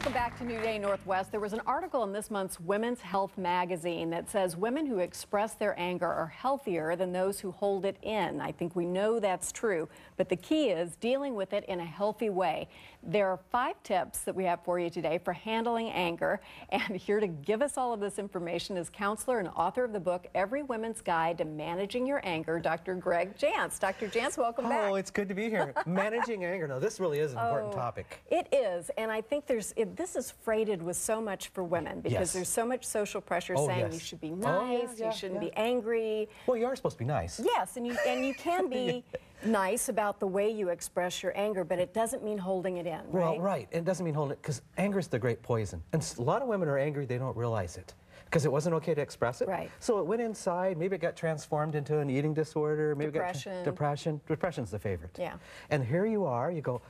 Welcome back to New Day Northwest. There was an article in this month's Women's Health magazine that says women who express their anger are healthier than those who hold it in. I think we know that's true, but the key is dealing with it in a healthy way. There are 5 tips that we have for you today for handling anger, and here to give us all of this information is counselor and author of the book Every Woman's Guide to Managing Your Anger, Dr. Greg Jantz. Dr. Jantz, welcome back. Oh, it's good to be here. Managing anger. Now, this really is an important topic. It is, and I think this is freighted with so much for women because there's so much social pressure saying you should be nice, you shouldn't be angry. Well, you are supposed to be nice. Yes, and you can be nice about the way you express your anger, but it doesn't mean holding it in, right? Well, right. It doesn't mean holding it, because anger is the great poison. And a lot of women are angry, they don't realize it. Because it wasn't okay to express it. Right. So it went inside, maybe it got transformed into an eating disorder, maybe depression. It got depression. Depression's the favorite. Yeah. And here you are, you go,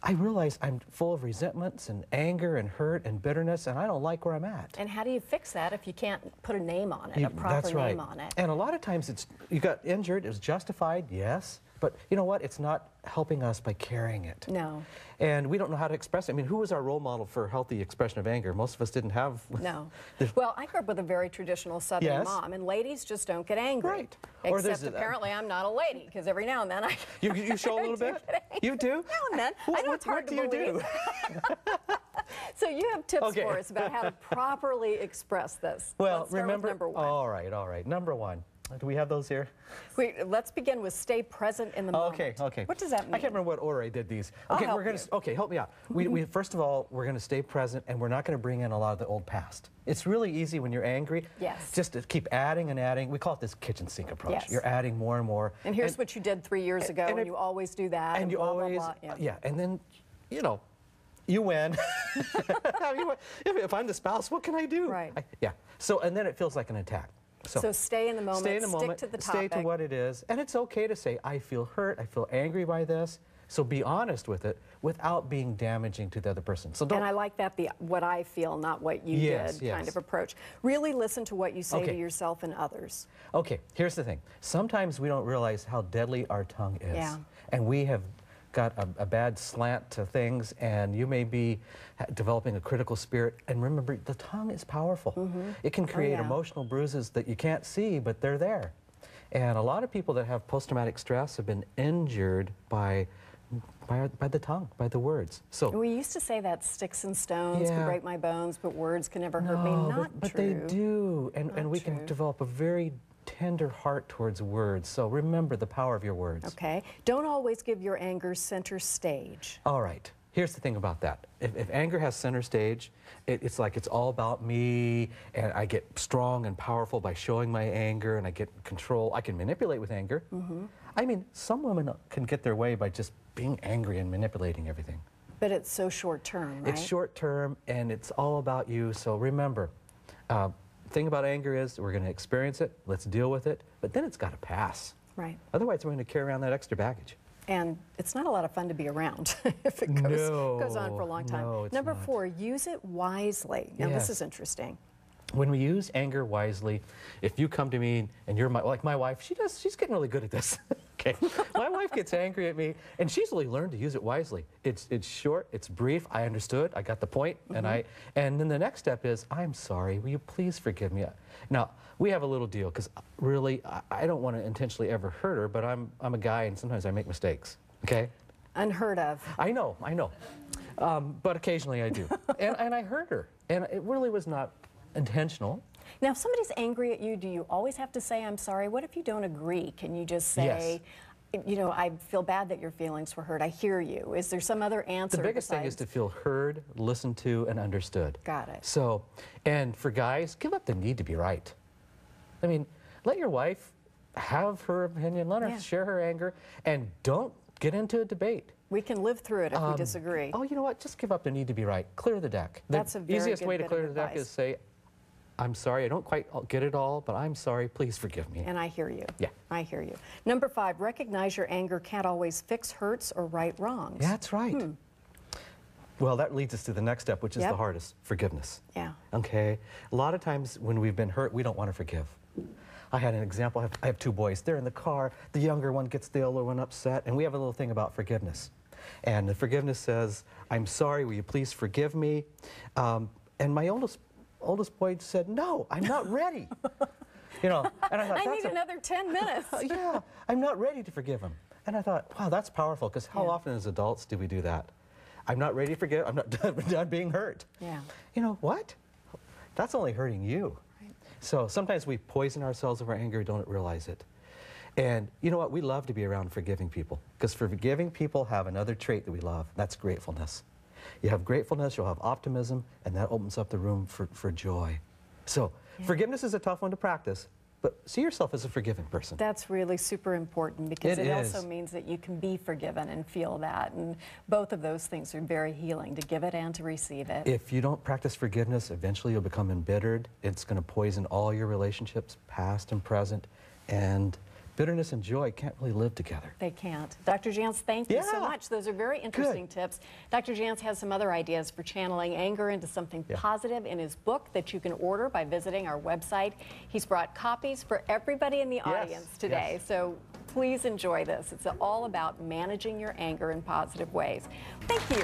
I realize I'm full of resentments and anger and hurt and bitterness, and I don't like where I'm at. And how do you fix that if you can't put a name on it, a proper name on it? And a lot of times you got injured, it was justified, yes, but you know what? It's not helping us by carrying it. No. And we don't know how to express it. I mean, who was our role model for healthy expression of anger? Most of us didn't have... No. Well, I grew up with a very traditional Southern mom, and ladies just don't get angry. Right. Except apparently I'm not a lady, because every now and then I... You show a little bit? You do? Now and then. I know it's hard to believe. What do you do? So you have tips for us about how to properly express this. Well, let's start remember... with number 1. All right. Number 1. Do we have those here? Let's begin with stay present in the moment. Okay. What does that mean? I can't remember what order I did these. Okay, help me out. We first of all, we're going to stay present, and we're not going to bring in a lot of the old past. It's really easy when you're angry. Yes. Just to keep adding and adding. We call it this kitchen sink approach. Yes. You're adding more and more. And here's what you did 3 years ago, and you always do that. And you blah, always, blah, blah. And then, you win. If I'm the spouse, what can I do? Right. So, and then it feels like an attack. So stay in the moment, stick to the topic. Stay to what it is, and it's okay to say, I feel hurt, I feel angry by this, so be honest with it without being damaging to the other person. So don't. And I like that, what I feel, not what you did kind of approach. Really listen to what you say to yourself and others. Okay, here's the thing. Sometimes we don't realize how deadly our tongue is. Yeah. And we have got a bad slant to things, and you may be developing a critical spirit. And remember, the tongue is powerful. It can create emotional bruises that you can't see, but they're there. And a lot of people that have post-traumatic stress have been injured by the tongue, by the words. So we used to say that sticks and stones can break my bones, but words can never hurt me. Not but true. They do, and we can develop a very tender heart towards words. So remember the power of your words. Okay. Don't always give your anger center stage. All right. Here's the thing about that. If anger has center stage, it's like it's all about me, and I get strong and powerful by showing my anger, and I get control. I can manipulate with anger. I mean, some women can get their way by just being angry and manipulating everything. But it's so short term, right? It's short term, and it's all about you. So remember, thing about anger is we're going to experience it, let's deal with it, but then it's got to pass. Right. Otherwise, we're going to carry around that extra baggage. And it's not a lot of fun to be around if it goes on for a long time. No, it's Number not. 4, use it wisely. Now, this is interesting. When we use anger wisely, if you come to me and you're like my wife, she's getting really good at this. Okay, my wife gets angry at me, and she's really learned to use it wisely. It's short, it's brief. I understood. I got the point, and then the next step is, I'm sorry. Will you please forgive me? Now we have a little deal because really I don't want to intentionally ever hurt her, but I'm a guy, and sometimes I make mistakes. Okay. Unheard of. I know. But occasionally I do, and I hurt her, and it really was not intentional. Now, if somebody's angry at you, do you always have to say, I'm sorry? What if you don't agree? Can you just say, I feel bad that your feelings were hurt. I hear you. Is there some other answer? The biggest thing is to feel heard, listened to, and understood. Got it. So, and for guys, give up the need to be right. I mean, let your wife have her opinion, let her share her anger, and don't get into a debate. We can live through it if we disagree. Oh, you know what? Just give up the need to be right. Clear the deck. That's a very easiest good way to bit clear of the deck advice. is say, I'm sorry, I don't quite get it all, but I'm sorry, please forgive me. And I hear you. Yeah. I hear you. Number 5, recognize your anger can't always fix hurts or right wrongs. That's right. Well, that leads us to the next step, which is the hardest, forgiveness. Yeah. Okay? A lot of times when we've been hurt, we don't want to forgive. I had an example. I have 2 boys. They're in the car. The younger one gets the older one upset, and we have a little thing about forgiveness. And the forgiveness says, I'm sorry, will you please forgive me? And my oldest boy said, no, I'm not ready. You know, and I thought, I need another 10 minutes. Yeah, I'm not ready to forgive him. And I thought, wow, that's powerful, because how often as adults do we do that? I'm not ready to forgive, I'm not done being hurt. Yeah. You know, what? That's only hurting you. Right. So sometimes we poison ourselves with our anger, don't realize it. And you know what? We love to be around forgiving people, because forgiving people have another trait that we love. That's gratefulness. You have gratefulness, you'll have optimism, and that opens up the room for joy. So forgiveness is a tough one to practice, but see yourself as a forgiving person. That's really super important, because it also means that you can be forgiven and feel that. And both of those things are very healing, to give it and to receive it. If you don't practice forgiveness, eventually you'll become embittered. It's going to poison all your relationships, past and present. And bitterness and joy can't really live together. They can't. Dr. Jantz, thank you so much. Those are very interesting tips. Dr. Jantz has some other ideas for channeling anger into something positive in his book that you can order by visiting our website. He's brought copies for everybody in the audience today, so please enjoy this. It's all about managing your anger in positive ways. Thank you.